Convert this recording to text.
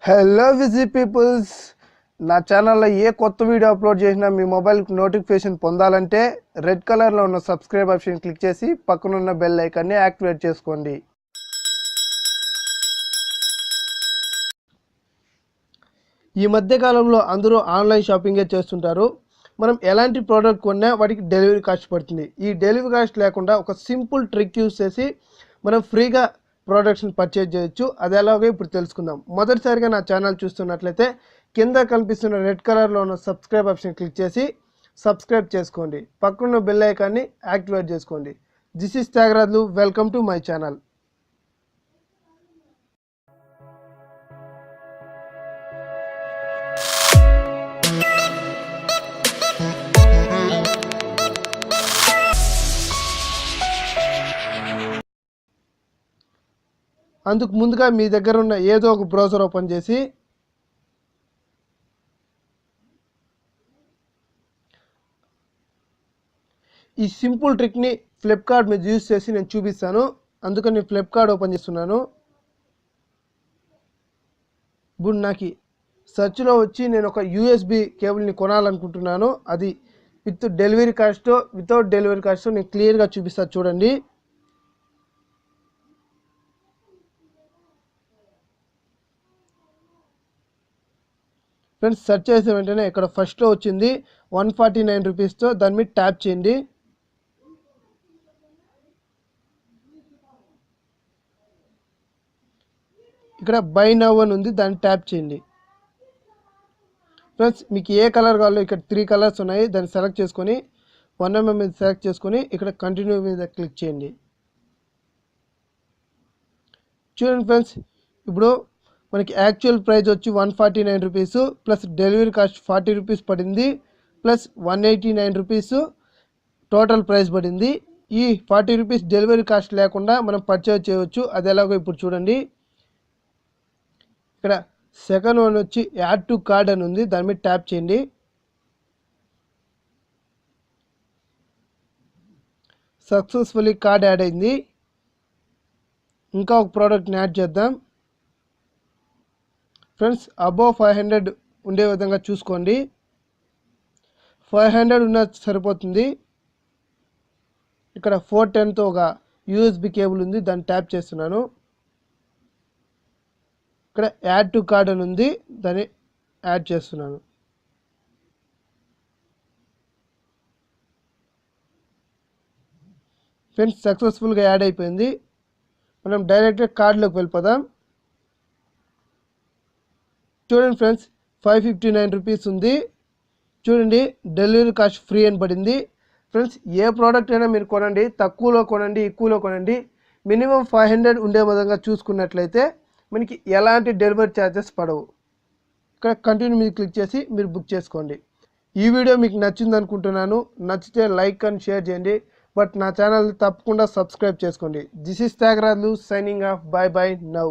Hello విజీ peoples, నా ఛానల్లో ఏ కొత్త వీడియో అప్లోడ్ చేసినా మీ మొబైల్కి నోటిఫికేషన్ పొందాలంటే రెడ్ కలర్లో ఉన్న సబ్స్క్రైబ్ ఆప్షన్ క్లిక్ చేసి పక్కనున్న బెల్ ఐకాన్ని యాక్టివేట్ చేసుకోండి. ఈ మధ్య కాలంలో అందరూ ఆన్లైన్ షాపింగే చేస్తుంటారు. మనం ఎలాంటి ప్రోడక్ట్ కొన్నా వాటికి డెలివరీ కాస్ట్ పడుతుంది. ఈ డెలివరీ కాస్ట్ లేకుండా ఒక సింపుల్ ట్రిక్ యూస్ చేసి మనం ఫ్రీగా ప్రోడక్ట్స్ని పర్చేజ్ చేయొచ్చు. అది ఎలాగో ఇప్పుడు తెలుసుకుందాం. మొదటిసారిగా నా ఛానల్ చూస్తున్నట్లయితే కింద కనిపిస్తున్న రెడ్ కలర్లో ఉన్న సబ్స్క్రైబ్ ఆప్షన్ క్లిక్ చేసి సబ్స్క్రైబ్ చేసుకోండి. పక్కన బెల్ ఐకాన్ని యాక్టివేట్ చేసుకోండి. This is Tyagarajulu. Welcome to my channel. అందుకు ముందుగా మీ దగ్గర ఉన్న ఏదో ఒక బ్రౌజర్ ఓపెన్ చేసి ఈ సింపుల్ ట్రిక్ని ఫ్లిప్కార్ట్ మీద యూజ్ చేసి నేను చూపిస్తాను. అందుకని ఫ్లిప్కార్ట్ ఓపెన్ చేస్తున్నాను. ఇప్పుడు నాకు సెర్చ్లో వచ్చి నేను ఒక యూఎస్బి కేబుల్ని కొనాలనుకుంటున్నాను. అది with delivery cost, without delivery cost నేను క్లియర్గా చూపిస్తాను. చూడండి, ఫ్రెండ్స్, సెర్చ్ చేసిన వెంటనే ఇక్కడ ఫస్ట్లో వచ్చింది 149 రూపీస్తో. దాని మీద ట్యాప్ చేయండి. ఇక్కడ బై నవ్ అని ఉంది, దాన్ని ట్యాప్ చేయండి. ఫ్రెండ్స్, మీకు ఏ కలర్ కావాలో ఇక్కడ 3 కలర్స్ ఉన్నాయి. దాన్ని సెలెక్ట్ చేసుకొని 1mm మీద సెలెక్ట్ చేసుకొని ఇక్కడ కంటిన్యూ మీద క్లిక్ చేయండి. చూడండి ఫ్రెండ్స్, ఇప్పుడు మనకి యాక్చువల్ ప్రైస్ వచ్చి 149 rupees plus delivery cost 40 rupees పడింది, ప్లస్ 189 రూపీస్ టోటల్ ప్రైస్ పడింది. ఈ 40 రూపీస్ డెలివరీ కాస్ట్ లేకుండా మనం పర్చేజ్ చేయవచ్చు. అది ఎలాగో ఇప్పుడు చూడండి. ఇక్కడ సెకండ్ వన్ వచ్చి యాడ్ టు కార్డ్ అని ఉంది, దాని మీద ట్యాప్ చేయండి. సక్సెస్ఫుల్లీ కార్డ్ యాడ్ అయింది. ఇంకా ఒక ప్రోడక్ట్ని యాడ్ చేద్దాం. ఫ్రెండ్స్, అబోవ్ 500 ఉండే విధంగా చూసుకోండి. 500 ఉన్న సరిపోతుంది. ఇక్కడ 410తో ఒక యూఎస్బి కేబుల్ ఉంది, దాన్ని ట్యాప్ చేస్తున్నాను. ఇక్కడ యాడ్ టు కార్డ్ అని ఉంది, దాన్ని యాడ్ చేస్తున్నాను. ఫ్రెండ్స్, సక్సెస్ఫుల్గా యాడ్ అయిపోయింది. మనం డైరెక్ట్గా కార్డులోకి వెళ్ళిపోదాం. చూడండి ఫ్రెండ్స్, 559 రూపీస్ ఉంది. చూడండి, డెలివరీ కాస్ట్ ఫ్రీ అని పడింది. ఫ్రెండ్స్, ఏ ప్రోడక్ట్ అయినా మీరు కొనండి, తక్కువలో కొనండి, ఎక్కువలో కొనండి, మినిమం 500 ఉండే విధంగా చూసుకున్నట్లయితే మనకి ఎలాంటి డెలివరీ ఛార్జెస్ పడవు. ఇక్కడ కంటిన్యూ మీద క్లిక్ చేసి మీరు బుక్ చేసుకోండి. ఈ వీడియో మీకు నచ్చింది అనుకుంటున్నాను. నచ్చితే లైక్ అండ్ షేర్ చేయండి. బట్ నా ఛానల్ తప్పకుండా సబ్స్క్రైబ్ చేసుకోండి. This is Tyagarajulu signing off. Bye bye now.